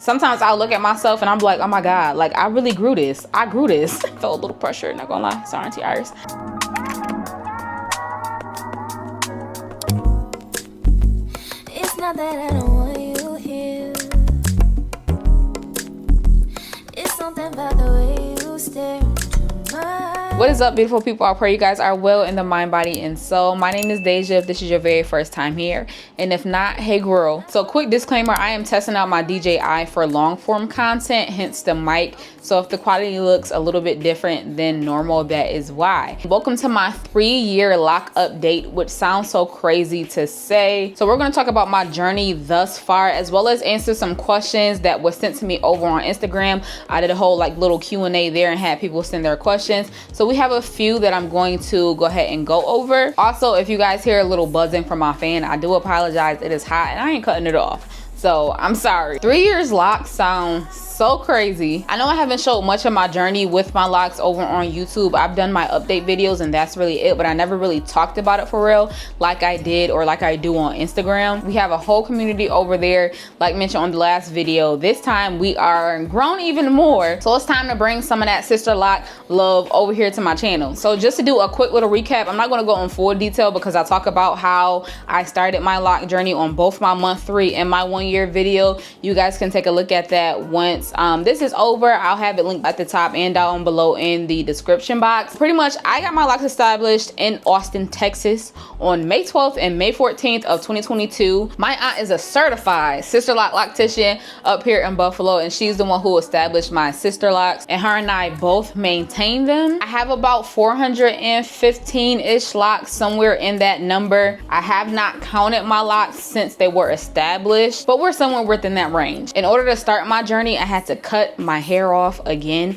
Sometimes I'll look at myself and I'm like, oh my God, like I really grew this. I grew this. Felt a little pressure, not gonna lie. Sorry, Auntie Iris. It's not that I don't want you here. It's something about the way you stare into my. What is up, beautiful people? I pray you guys are well in the mind, body, and soul. My name is Deja if this is your very first time here, and if not, hey girl. So quick disclaimer, I am testing out my DJI for long form content, hence the mic. So if the quality looks a little bit different than normal, that is why. Welcome to my 3-year lock update, which sounds so crazy to say. So we're going to talk about my journey thus far, as well as answer some questions that was sent to me over on Instagram. I did a whole like little Q&A there and had people send their questions. So we have a few that I'm going to go ahead and go over. Also, if you guys hear a little buzzing from my fan, I do apologize. It is hot and I ain't cutting it off. So I'm sorry. 3 years locks sound so crazy. I know I haven't showed much of my journey with my locks over on YouTube. I've done my update videos and that's really it, but I never really talked about it for real like I did or like I do on Instagram. We have a whole community over there, like mentioned on the last video. This time we are grown even more. So it's time to bring some of that sister lock love over here to my channel. So just to do a quick little recap, I'm not gonna go in full detail because I talk about how I started my lock journey on both my month 3 and my 1-year video. You guys can take a look at that once this is over. I'll have it linked at the top and down below in the description box. Pretty much I got my locks established in Austin, Texas on May 12th and May 14th of 2022. My aunt is a certified sister lock loctician up here in Buffalo, and she's the one who established my sister locks, and her and I both maintain them. I have about 415-ish locks, somewhere in that number. I have not counted my locks since they were established, but we're somewhere within that range. In order to start my journey, I had to cut my hair off again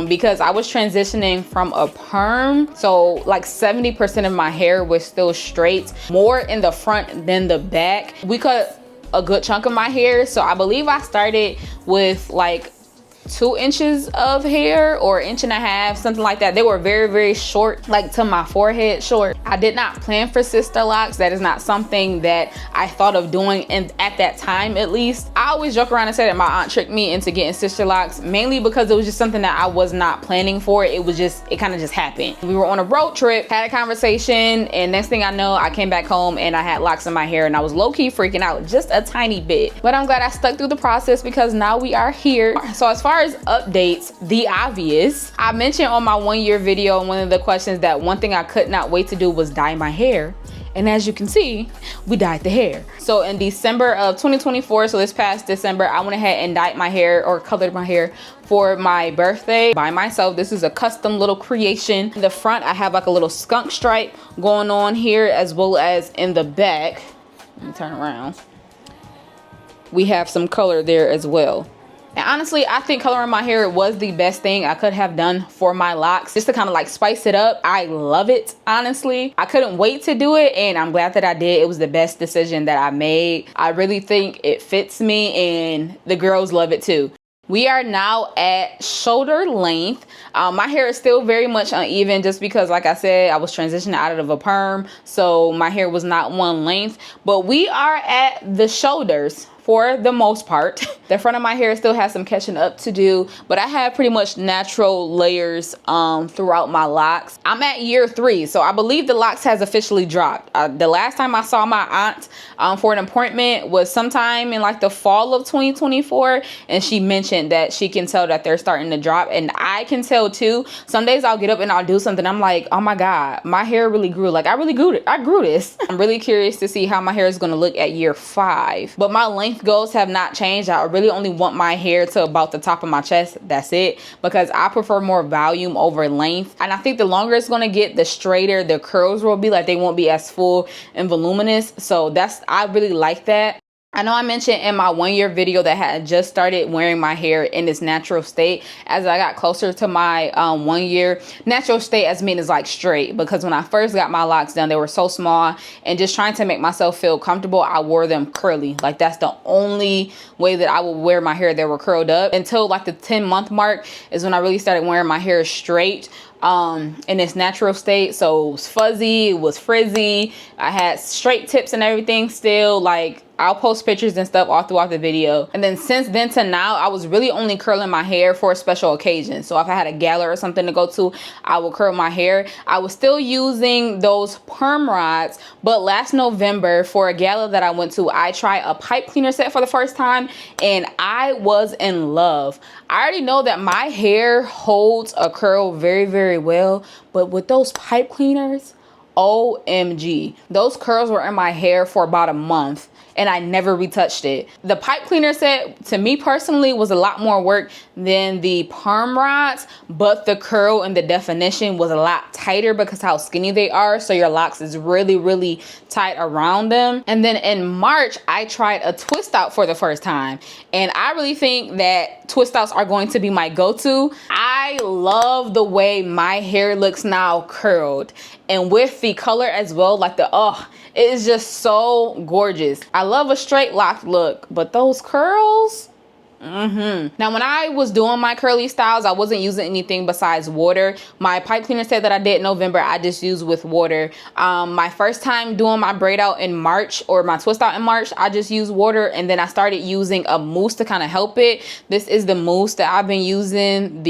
because I was transitioning from a perm, so like 70% of my hair was still straight, more in the front than the back. We cut a good chunk of my hair, so I believe I started with like 2 inches of hair or 1.5 inches, something like that. They were very short, like to my forehead short. I did not plan for sister locks. That is not something that I thought of doing, and at that time at least. I always joke around and say that my aunt tricked me into getting sister locks, mainly because it was just something that I was not planning for. It kind of just happened. We were on a road trip, had a conversation, and next thing I know, I came back home and I had locks in my hair, and I was low-key freaking out just a tiny bit. But I'm glad I stuck through the process because now we are here. So as far as updates, the obvious, I mentioned on my 1-year video, one of the questions, that one thing I could not wait to do was dye my hair. And as you can see, we dyed the hair. So in December of 2024, so this past December, I went ahead and dyed my hair, or colored my hair, for my birthday by myself. This is a custom little creation. In the front, I have like a little skunk stripe going on here, as well as in the back. Let me turn around. We have some color there as well. And honestly, I think coloring my hair was the best thing I could have done for my locks, just to kind of like spice it up. I love it, honestly. I couldn't wait to do it, and I'm glad that I did. It was the best decision that I made. I really think it fits me, and the girls love it too. We are now at shoulder length. My hair is still very much uneven just because, like I said, I was transitioning out of a perm, so my hair was not one length, but we are at the shoulders for the most part. The front of my hair still has some catching up to do, but I have pretty much natural layers throughout my locks. I'm at year 3, so I believe the locks has officially dropped. The last time I saw my aunt for an appointment was sometime in like the fall of 2024, and she mentioned that she can tell that they're starting to drop, and I can tell too. Some days I'll get up and I'll do something, I'm like, oh my God, my hair really grew. Like I really grew it. I grew this. I'm really curious to see how my hair is going to look at year 5, but my length goals have not changed. I really only want my hair to about the top of my chest. That's it, because I prefer more volume over length, and I think the longer it's going to get, the straighter the curls will be. Like they won't be as full and voluminous, so I really like that. I know I mentioned in my 1-year video that I had just started wearing my hair in its natural state. As I got closer to my 1 year, natural state as mean is like straight, because when I first got my locks done, they were so small, and just trying to make myself feel comfortable, I wore them curly. Like that's the only way that I would wear my hair that were curled up, until like the 10-month mark is when I really started wearing my hair straight in its natural state. So it was fuzzy, it was frizzy, I had straight tips and everything still. Like I'll post pictures and stuff all throughout the video. And then since then to now, I was really only curling my hair for a special occasion. So if I had a gala or something to go to, I will curl my hair. I was still using those perm rods, but last November for a gala that I went to, I tried a pipe cleaner set for the first time and I was in love. I already know that my hair holds a curl very, very well, but with those pipe cleaners, OMG, those curls were in my hair for about a month and I never retouched it. The pipe cleaner set, to me personally, was a lot more work than the perm rods, but the curl and the definition was a lot tighter because how skinny they are. So your locks is really, really tight around them. And then in March, I tried a twist out for the first time. And I really think that twist outs are going to be my go-to. I love the way my hair looks now curled. And with the color as well, like it is just so gorgeous. I love a straight lock look, but those curls, Now, when I was doing my curly styles, I wasn't using anything besides water. My pipe cleaner set that I did in November, I just used with water. My first time doing my braid out in March, or my twist out in March, I just used water, and then I started using a mousse to kind of help it. This is the mousse that I've been using,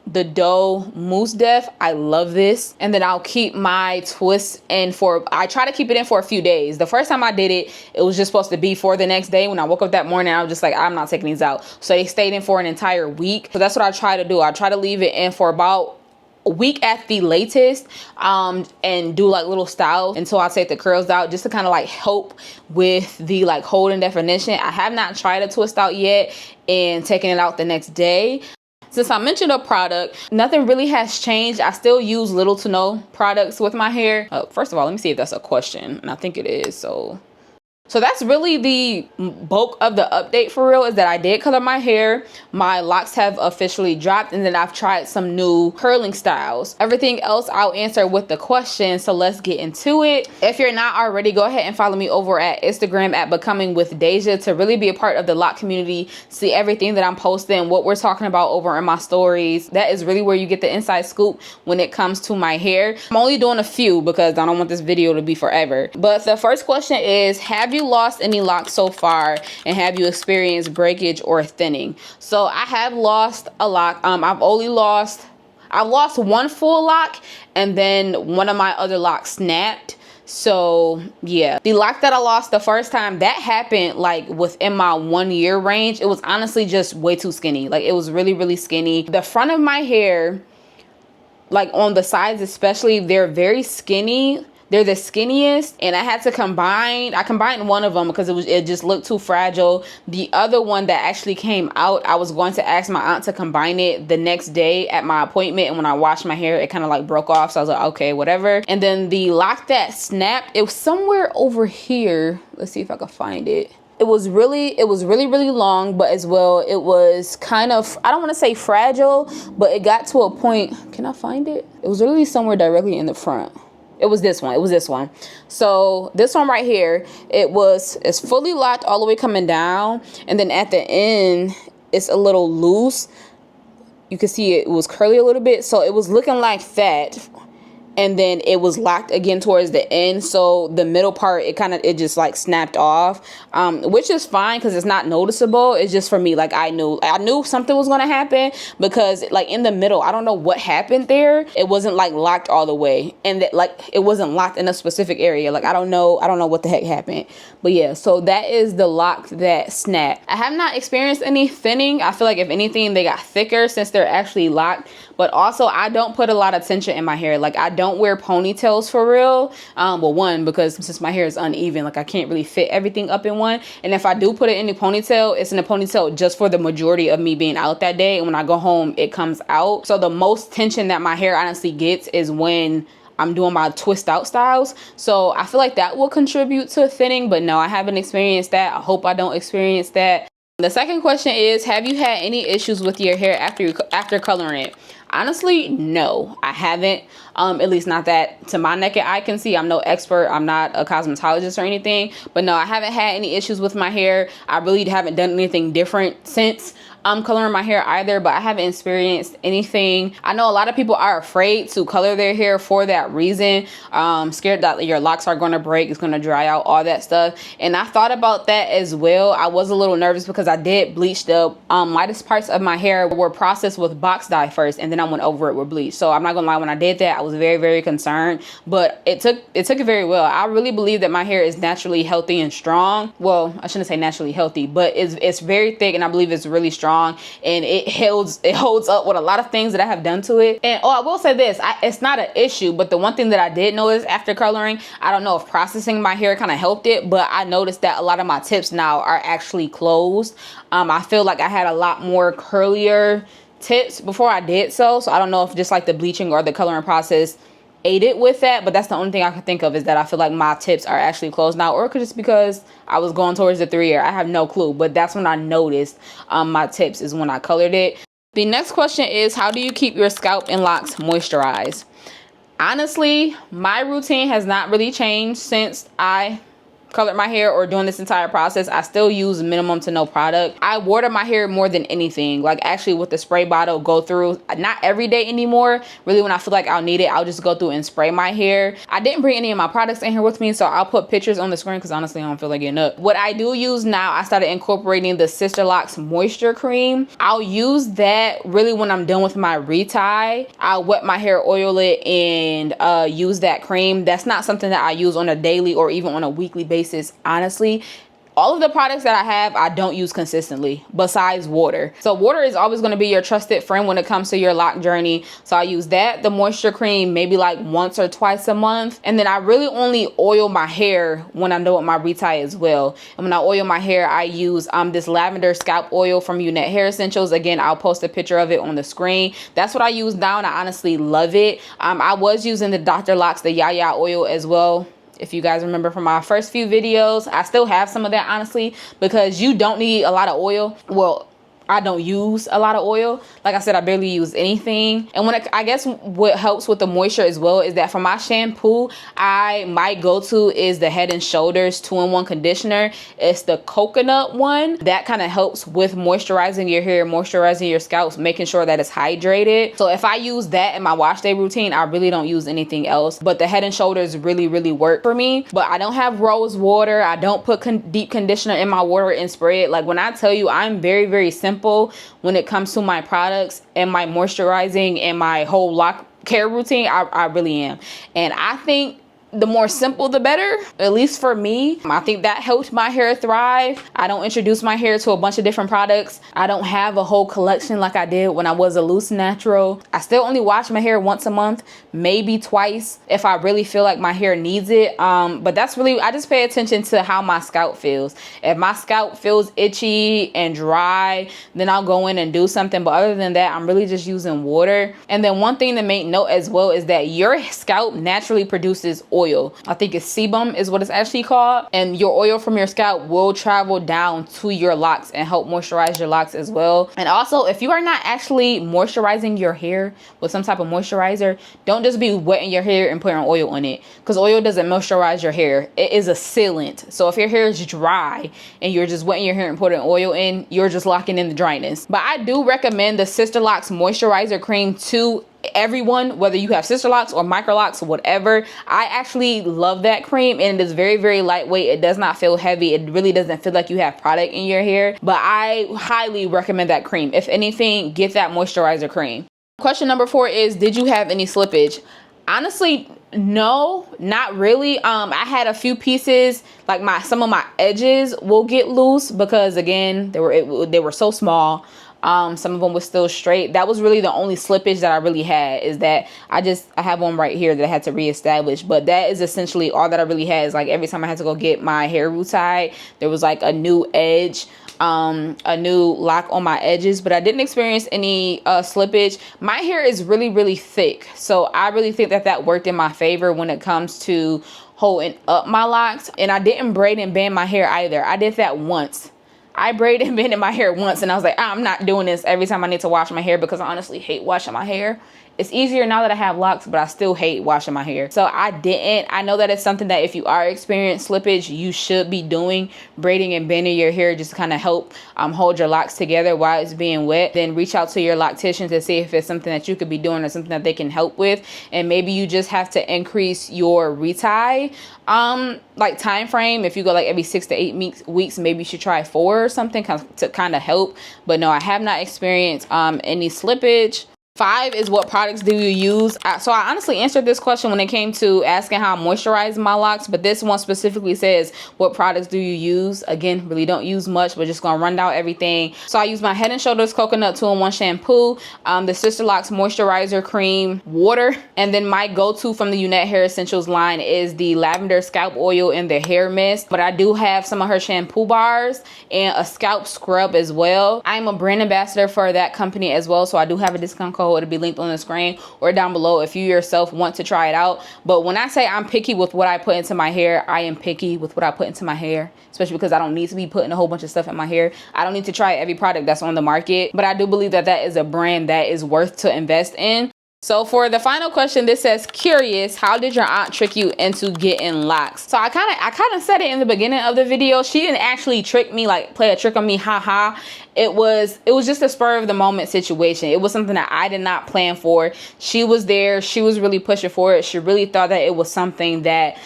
the dough mousse def. I love this. And then I'll keep my twist in I try to keep it in for a few days. The first time I did it, it was just supposed to be for the next day. When I woke up that morning, I was just like, I'm not taking these out. So they stayed in for an entire week. So that's what I try to do. I try to leave it in for about a week at the latest, and do like little styles until I take the curls out, just to kind of like help with the like hold and definition. I have not tried a twist out yet and taking it out the next day. Since I mentioned a product, nothing really has changed. I still use little to no products with my hair. First of all, let me see if that's a question. And I think it is. So that's really the bulk of the update for real, is that I did color my hair. My locks have officially dropped, and then I've tried some new curling styles. Everything else I'll answer with the question, so let's get into it. If you're not already, go ahead and follow me over at Instagram at becomingwithdeja to really be a part of the lock community, see everything that I'm posting, what we're talking about over in my stories. That is really where you get the inside scoop when it comes to my hair. I'm only doing a few because I don't want this video to be forever. But the first question is, have you lost any locks so far, and have you experienced breakage or thinning? So I have lost a lock. I've lost one full lock, and then one of my other locks snapped. So yeah, the lock that I lost the first time, that happened like within my 1 year range. It was honestly just way too skinny. Like, it was really, really skinny. The front of my hair, like on the sides especially, they're very skinny. They're the skinniest, and I had to combine. I combined one of them because it just looked too fragile. The other one that actually came out, I was going to ask my aunt to combine it the next day at my appointment, and when I washed my hair, it kind of like broke off. So I was like, okay, whatever. And then the lock that snapped, it was somewhere over here. Let's see if I can find it. It was really, really long, but as well, it was kind of, I don't want to say fragile, but it got to a point. Can I find it? It was really somewhere directly in the front. It was this one. So this one right here, it's fully locked all the way coming down, and then at the end it's a little loose. You can see it was curly a little bit, so it was looking like that, and then it was locked again towards the end. So the middle part, it just like snapped off, which is fine because it's not noticeable. It's just, for me, like, I knew something was gonna happen, because like in the middle, I don't know what happened there. It wasn't like locked all the way, and that, like, it wasn't locked in a specific area. Like, I don't know what the heck happened. But yeah, so that is the lock that snapped. I have not experienced any thinning. I feel like if anything, they got thicker since they're actually locked. But also, I don't put a lot of tension in my hair. Like, I don't wear ponytails for real. Well, one, because since my hair is uneven, like, I can't really fit everything up in one. And if I do put it in a ponytail, it's in a ponytail just for the majority of me being out that day. And when I go home, it comes out. So the most tension that my hair honestly gets is when I'm doing my twist out styles. So I feel like that will contribute to thinning, but no, I haven't experienced that. I hope I don't experience that. The second question is, have you had any issues with your hair after coloring it? Honestly, no, I haven't. At least not that to my naked eye can see. I'm no expert. I'm not a cosmetologist or anything. But no, I haven't had any issues with my hair. I really haven't done anything different since. coloring my hair either, but I haven't experienced anything. I know a lot of people are afraid to color their hair for that reason, scared that your locks are going to break, it's going to dry out, all that stuff. And I thought about that as well. I was a little nervous because I did bleach the lightest parts of my hair were processed with box dye first, and then I went over it with bleach. So I'm not gonna lie, when I did that, I was very, very concerned, but it took it very well. I really believe that my hair is naturally healthy and strong. Well, I shouldn't say naturally healthy, but it's very thick, and I believe it's really strong, and it holds up with a lot of things that I have done to it. And I will say this, it's not an issue, but the one thing that I did notice after coloring, I don't know if processing my hair kind of helped it, but I noticed that a lot of my tips now are actually closed. I feel like I had a lot more curlier tips before I did so I don't know if just like the bleaching or the coloring process aided with that, but that's the only thing I can think of, is that I feel like my tips are actually closed now, or it could just because I was going towards the 3 year. I have no clue, but that's when I noticed my tips is when I colored it. The next question is, how do you keep your scalp and locks moisturized? Honestly, my routine has not really changed since I colored my hair or doing this entire process. I still use minimum to no product. I water my hair more than anything, like actually with the spray bottle, go through, not every day anymore. Really, when I feel like I'll need it, I'll just go through and spray my hair. I didn't bring any of my products in here with me, so I'll put pictures on the screen because honestly I don't feel like getting up. What I do use now, I started incorporating the Sisterlocks moisture cream. I'll use that really when I'm done with my retie. I'll wet my hair, oil it, and use that cream. That's not something that I use on a daily or even on a weekly basis. Honestly, all of the products that I have, I don't use consistently besides water. So water is always going to be your trusted friend when it comes to your lock journey. So I use that, the moisture cream, maybe like once or twice a month. And then I really only oil my hair when I'm done with my retie as well. And when I oil my hair, I use this lavender scalp oil from Unit Hair Essentials. Again, I'll post a picture of it on the screen. That's what I use now, and I honestly love it. I was using the Dr. Locks, the Yaya oil as well. If you guys remember from my first few videos, I still have some of that, honestly, because you don't need a lot of oil. Well, I don't use a lot of oil. Like I said, I barely use anything. And I guess what helps with the moisture as well is that for my shampoo, my go-to is the Head and Shoulders 2-in-1 conditioner. It's the coconut one. That kind of helps with moisturizing your hair, moisturizing your scalp, making sure that it's hydrated. So if I use that in my wash day routine, I really don't use anything else. But the Head and Shoulders really, really work for me. But I don't have rose water. I don't put deep conditioner in my water and spray it. Like when I tell you, I'm very, very simple when it comes to my products and my moisturizing and my whole lock care routine. I really am. And I think the more simple, the better, at least for me. I think that helped my hair thrive. I don't introduce my hair to a bunch of different products. I don't have a whole collection like I did when I was a loose natural. I still only wash my hair once a month, maybe twice if I really feel like my hair needs it. But that's really, I just pay attention to how my scalp feels. If my scalp feels itchy and dry, then I'll go in and do something. But other than that, I'm really just using water. And then one thing to make note as well is that your scalp naturally produces oil. I think it's sebum is what it's actually called. And your oil from your scalp will travel down to your locks and help moisturize your locks as well. And also, if you are not actually moisturizing your hair with some type of moisturizer, don't just be wetting your hair and putting oil on it, because oil doesn't moisturize your hair. It is a sealant. So if your hair is dry and you're just wetting your hair and putting oil in, you're just locking in the dryness. But I do recommend the Sisterlocks moisturizer cream to everyone, whether you have Sisterlocks or microlocs or whatever. I actually love that cream, and it is very, very lightweight. It does not feel heavy. It really doesn't feel like you have product in your hair, but I highly recommend that cream. If anything, get that moisturizer cream. Question number 4 is, did you have any slippage? Honestly, no, not really. I had a few pieces, like some of my edges will get loose because again, they were so small. Some of them were still straight. That was really the only slippage that I really had, is that I have one right here that I had to reestablish. But that is essentially all that I really had. Is like every time I had to go get my hair tied, there was like a new edge, a new lock on my edges. But I didn't experience any slippage. My hair is really, really thick, so I really think that worked in my favor when it comes to holding up my locks. And I didn't braid and band my hair either. I did that once. I braided and bended my hair once, and I was like, I'm not doing this every time I need to wash my hair, because I honestly hate washing my hair. It's easier now that I have locks, but I still hate washing my hair. So I didn't. I know that it's something that if you are experiencing slippage, you should be doing, braiding and bending your hair just to kind of help hold your locks together while it's being wet. Then reach out to your loctician to see if it's something that you could be doing or something that they can help with. And maybe you just have to increase your retie like time frame. If you go like every 6 to 8 weeks, maybe you should try 4 or something to kind of help. But no, I have not experienced any slippage. 5 is, what products do you use? So I honestly answered this question when it came to asking how I moisturize my locks, but this one specifically says, what products do you use? Again, really don't use much, but just gonna run down everything. So I use my Head and Shoulders Coconut 2-in-1 shampoo, the Sisterlocks moisturizer cream, water, and then my go-to from the Unette Hair Essentials line is the lavender scalp oil and the hair mist. But I do have some of her shampoo bars and a scalp scrub as well. I'm a brand ambassador for that company as well, so I do have a discount code. It'll be linked on the screen or down below if you yourself want to try it out. But when I say I'm picky with what I put into my hair, I am picky with what I put into my hair, especially because I don't need to be putting a whole bunch of stuff in my hair. I don't need to try every product that's on the market, but I do believe that that is a brand that is worth to invest in. So for the final question, this says, curious, how did your aunt trick you into getting locks? So I kind of said it in the beginning of the video. She didn't actually trick me, like play a trick on me, haha. It was just a spur of the moment situation. It was something that I did not plan for. She was there. She was really pushing for it. She really thought that it was something that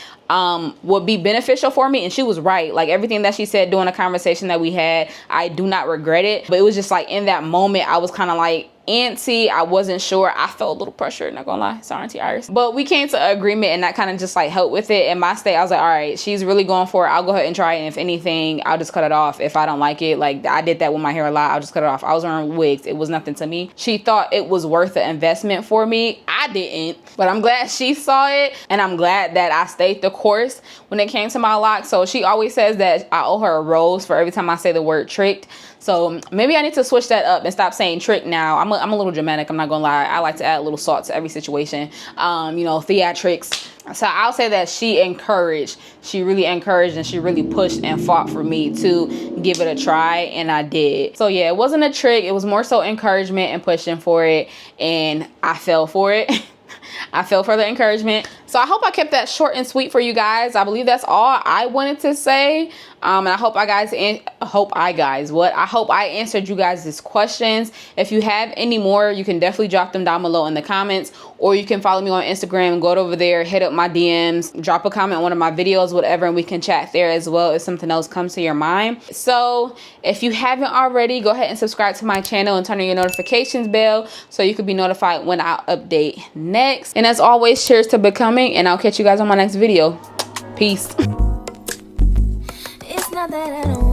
would be beneficial for me, and she was right. Like everything that she said during the conversation that we had, I do not regret it. But it was just like in that moment, I was kind of like antsy. I wasn't sure. I felt a little pressure, not gonna lie. Sorry, Auntie Iris. But we came to an agreement, and that kind of just like helped with it. In my state, I was like, all right, she's really going for it. I'll go ahead and try it. And if anything, I'll just cut it off if I don't like it. Like I did that with my hair a lot. I'll just cut it off. I was wearing wigs. It was nothing to me. She thought it was worth the investment for me. I didn't, but I'm glad she saw it, and I'm glad that I stayed the course when it came to my locks. So she always says that I owe her a rose for every time I say the word tricked. So maybe I need to switch that up and stop saying trick now. I'm a little dramatic, I'm not gonna lie. I like to add a little salt to every situation. You know, theatrics. So I'll say that she really encouraged, and she really pushed and fought for me to give it a try, and I did. So yeah, it wasn't a trick. It was more so encouragement and pushing for it, and I fell for it. I fell for the encouragement. So I hope I kept that short and sweet for you guys. I believe that's all I wanted to say. And I hope I answered you guys' questions. If you have any more, you can definitely drop them down below in the comments, or you can follow me on Instagram, go over there, hit up my DMs, drop a comment on one of my videos, whatever, and we can chat there as well if something else comes to your mind. So if you haven't already, go ahead and subscribe to my channel and turn on your notifications bell so you can be notified when I update next. And as always, cheers to becoming, and I'll catch you guys on my next video. Peace. It's not that I don't